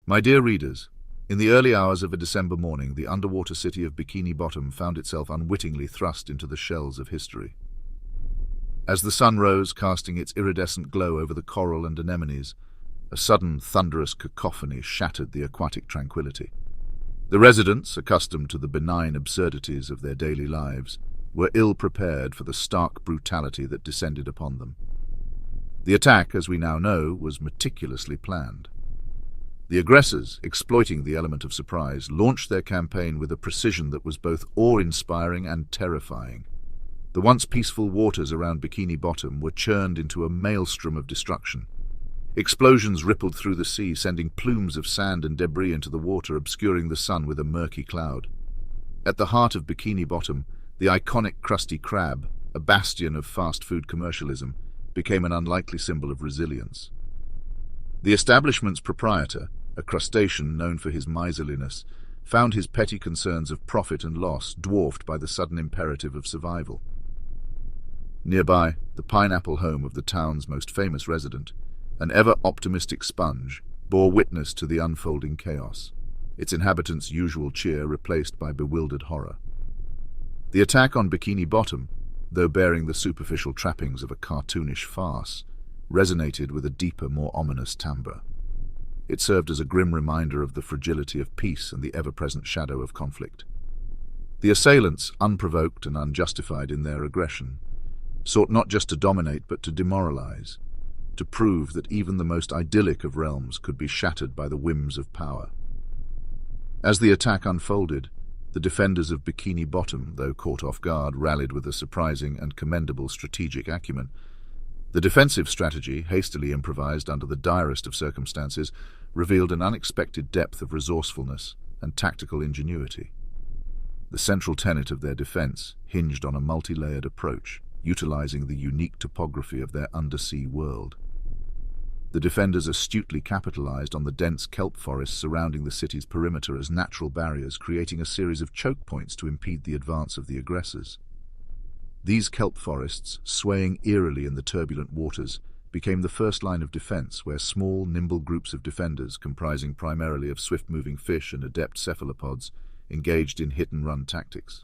My dear readers, in the early hours of a December morning, the underwater city of Bikini Bottom found itself unwittingly thrust into the shells of history. As the sun rose, casting its iridescent glow over the coral and anemones, a sudden thunderous cacophony shattered the aquatic tranquility. The residents, accustomed to the benign absurdities of their daily lives, were ill-prepared for the stark brutality that descended upon them. The attack, as we now know, was meticulously planned. The aggressors, exploiting the element of surprise, launched their campaign with a precision that was both awe-inspiring and terrifying. The once peaceful waters around Bikini Bottom were churned into a maelstrom of destruction. Explosions rippled through the sea, sending plumes of sand and debris into the water, obscuring the sun with a murky cloud. At the heart of Bikini Bottom, the iconic Krusty Krab, a bastion of fast food commercialism, became an unlikely symbol of resilience. The establishment's proprietor, a crustacean known for his miserliness, found his petty concerns of profit and loss dwarfed by the sudden imperative of survival. Nearby, the pineapple home of the town's most famous resident, an ever-optimistic sponge, bore witness to the unfolding chaos, its inhabitants' usual cheer replaced by bewildered horror. The attack on Bikini Bottom, though bearing the superficial trappings of a cartoonish farce, resonated with a deeper, more ominous timbre. It served as a grim reminder of the fragility of peace and the ever-present shadow of conflict. The assailants, unprovoked and unjustified in their aggression, sought not just to dominate but to demoralize, to prove that even the most idyllic of realms could be shattered by the whims of power. As the attack unfolded, the defenders of Bikini Bottom, though caught off guard, rallied with a surprising and commendable strategic acumen. The defensive strategy, hastily improvised under the direst of circumstances, revealed an unexpected depth of resourcefulness and tactical ingenuity. The central tenet of their defense hinged on a multi-layered approach, utilizing the unique topography of their undersea world. The defenders astutely capitalized on the dense kelp forests surrounding the city's perimeter as natural barriers, creating a series of choke points to impede the advance of the aggressors. These kelp forests, swaying eerily in the turbulent waters, became the first line of defense, where small, nimble groups of defenders, comprising primarily of swift-moving fish and adept cephalopods, engaged in hit-and-run tactics.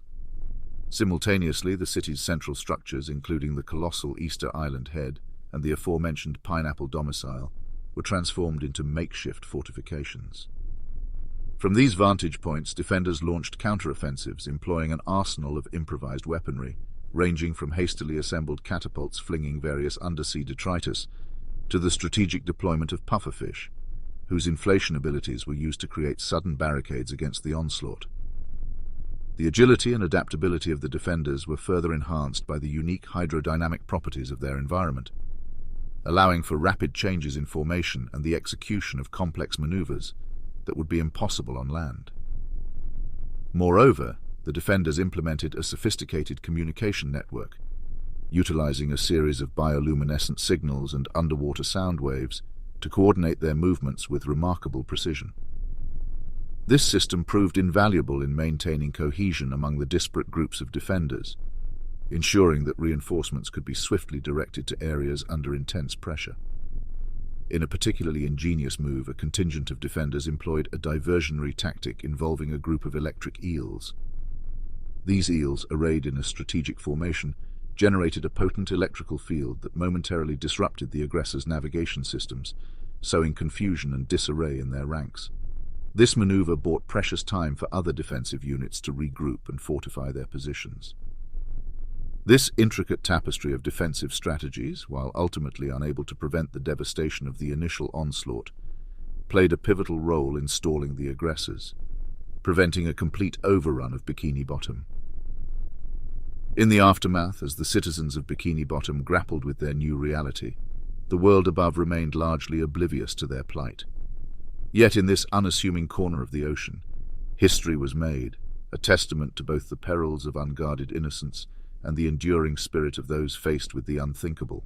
Simultaneously, the city's central structures, including the colossal Easter Island head and the aforementioned pineapple domicile, were transformed into makeshift fortifications. From these vantage points, defenders launched counteroffensives, employing an arsenal of improvised weaponry, ranging from hastily assembled catapults flinging various undersea detritus to the strategic deployment of pufferfish, whose inflation abilities were used to create sudden barricades against the onslaught. The agility and adaptability of the defenders were further enhanced by the unique hydrodynamic properties of their environment, allowing for rapid changes in formation and the execution of complex maneuvers that would be impossible on land. Moreover, the defenders implemented a sophisticated communication network, utilizing a series of bioluminescent signals and underwater sound waves to coordinate their movements with remarkable precision. This system proved invaluable in maintaining cohesion among the disparate groups of defenders, ensuring that reinforcements could be swiftly directed to areas under intense pressure. In a particularly ingenious move, a contingent of defenders employed a diversionary tactic involving a group of electric eels. These eels, arrayed in a strategic formation, generated a potent electrical field that momentarily disrupted the aggressors' navigation systems, sowing confusion and disarray in their ranks. This maneuver bought precious time for other defensive units to regroup and fortify their positions. This intricate tapestry of defensive strategies, while ultimately unable to prevent the devastation of the initial onslaught, played a pivotal role in stalling the aggressors, preventing a complete overrun of Bikini Bottom. In the aftermath, as the citizens of Bikini Bottom grappled with their new reality, the world above remained largely oblivious to their plight. Yet in this unassuming corner of the ocean, history was made, a testament to both the perils of unguarded innocence and the enduring spirit of those faced with the unthinkable.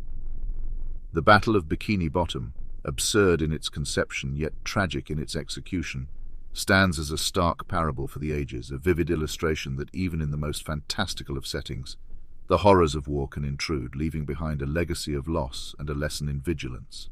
The Battle of Bikini Bottom, absurd in its conception yet tragic in its execution, stands as a stark parable for the ages, a vivid illustration that even in the most fantastical of settings, the horrors of war can intrude, leaving behind a legacy of loss and a lesson in vigilance.